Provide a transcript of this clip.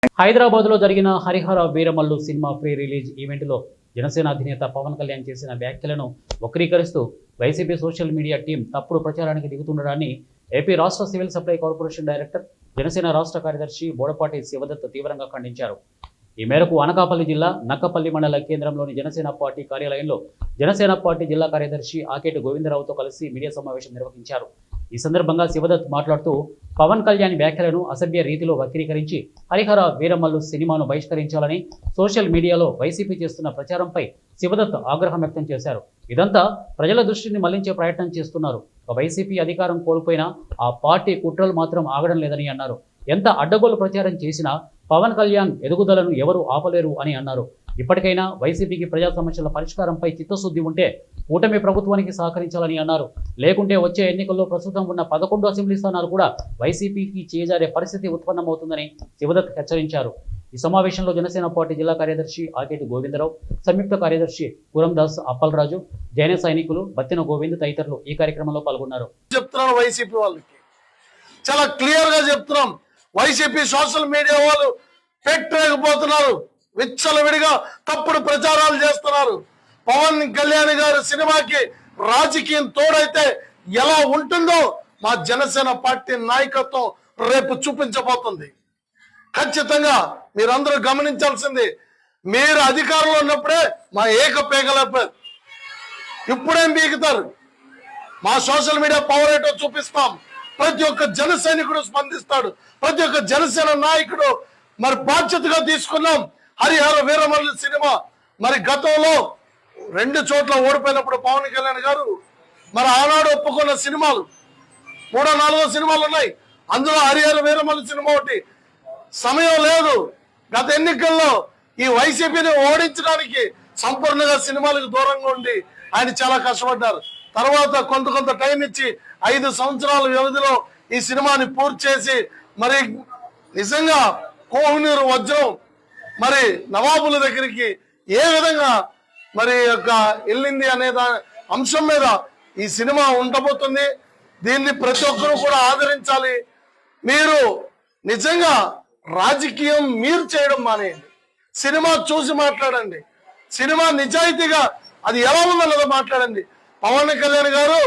హైదరాబాద్ లో జరిగిన Harihara Veeramallu cinema pre release event లో జనసేన అధినేత పవన్ కళ్యాణ్ చేసిన వ్యాఖ్యలను వక్రీకరిస్తూ వైసీపీ సోషల్ మీడియా టీం తప్పుడు ప్రచారానికి దిగుతుండడాన్ని ఏపీ రాష్ట్ర civil supply corporation director Janasena రాష్ట్ర కార్యదర్శి బోడపాటి శివదత్ తీవ్రంగా ఖండించారు. ఈ మేరకు అనకాపల్లి జిల్లా నక్కపల్లి మండల కేంద్రంలోని జనసేన పార్టీ కార్యాలయంలో జనసేన పార్టీ జిల్లా కార్యదర్శి ఆకేటి గోవిందరావుతో కలిసి మీడియా సమావేశం నిర్వహించారు. ఈ సందర్భంగా శివదత్ మాట్లాడుతూ పవన్ కళ్యాణ్ వ్యాఖ్యలను అసభ్య రీతిలో వక్రీకరించి హరిహర వీరమల్లు సినిమాను బహిష్కరించాలని సోషల్ మీడియాలో వైసీపీ చేస్తున్న ప్రచారంపై శివదత్ ఆగ్రహం వ్యక్తం చేశారు. ఇదంతా ప్రజల దృష్టిని మళ్లించే ప్రయత్నం చేస్తున్నారు. వైసీపీ అధికారం కోల్పోయినా ఆ పార్టీ కుట్రలు మాత్రం ఆగడం లేదని అన్నారు. ఎంత అడ్డగోలు ప్రచారం చేసినా పవన్ కళ్యాణ్ ఎదుగుదలను ఎవరూ ఆపలేరు అని అన్నారు. ఇప్పటికైనా వైసీపీకి ప్రజా సమస్యల పరిష్కారంపై చిత్తశుద్ధి ఉంటే కూటమి ప్రభుత్వానికి సహకరించాలని అన్నారు. లేకుంటే వచ్చే ఎన్నికల్లో ప్రస్తుతం ఉన్న 11 అసెంబ్లీ స్థానాలు కూడా వైసీపీకి చేజారే పరిస్థితి ఉత్పన్నమవుతుందని శివదత్ హెచ్చరించారు. ఈ సమావేశంలో జనసేన పార్టీ జిల్లా కార్యదర్శి ఆకేటి గోవిందరావు, సంయుక్త కార్యదర్శి కురందాస్ అప్పలరాజు, జైన సైనికులు బత్తిన గోవింద్ తదితరులు ఈ కార్యక్రమంలో పాల్గొన్నారు. చెప్తున్నాను వైసీపీ వాళ్ళకి చాలా క్లియర్ గా చెప్తున్నాం. వైసీపీ సోషల్ మీడియా వాళ్ళు పెట్టలేకపోతున్నారు, విచ్చలవిడిగా తప్పుడు ప్రచారాలు చేస్తున్నారు. పవన్ కళ్యాణ్ గారి సినిమాకి రాజకీయం తోడైతే ఎలా ఉంటుందో మా జనసేన పార్టీ నాయకత్వం రేపు చూపించబోతుంది. ఖచ్చితంగా మీరందరూ గమనించాల్సింది, మీరు అధికారంలో ఉన్నప్పుడే మా ఏకపేగలైపోయారు, ఇప్పుడేం బీగుతారు? మా సోషల్ మీడియా పవర్ ఏంటో చూపిస్తాం. ప్రతి ఒక్క జన సైనికుడు స్పందిస్తాడు, ప్రతి ఒక్క జనసేన నాయకుడు మరి బాధ్యతగా తీసుకున్నాం. హరిహర వీరమల్లు సినిమా మరి గతంలో 2 చోట్ల ఓడిపోయినప్పుడు పవన్ కళ్యాణ్ గారు మరి ఆనాడు ఒప్పుకున్న సినిమాలు 3-4 సినిమాలు ఉన్నాయి. అందులో హరిహర వీరమల్లు సినిమా ఒకటి. సమయం లేదు. గత ఎన్నికల్లో ఈ వైసీపీని ఓడించడానికి సంపూర్ణంగా సినిమాలకు దూరంగా ఉండి ఆయన చాలా కష్టపడ్డారు. తర్వాత కొంత టైం ఇచ్చి 5 సంవత్సరాల వ్యవధిలో ఈ సినిమాని పూర్తి చేసి మరి నిజంగా కోహినూరు వజ్రం మరి నవాబుల దగ్గరికి ఏ విధంగా మరి వెళ్ళింది అనే అంశం మీద ఈ సినిమా ఉండబోతుంది. దీన్ని ప్రతి ఒక్కరూ కూడా ఆదరించాలి. మీరు నిజంగా రాజకీయం మీరు చేయడం మానేయండి, సినిమా చూసి మాట్లాడండి. సినిమా నిజాయితీగా అది ఎలా ఉందన్నదో మాట్లాడండి. పవన్ కళ్యాణ్ గారు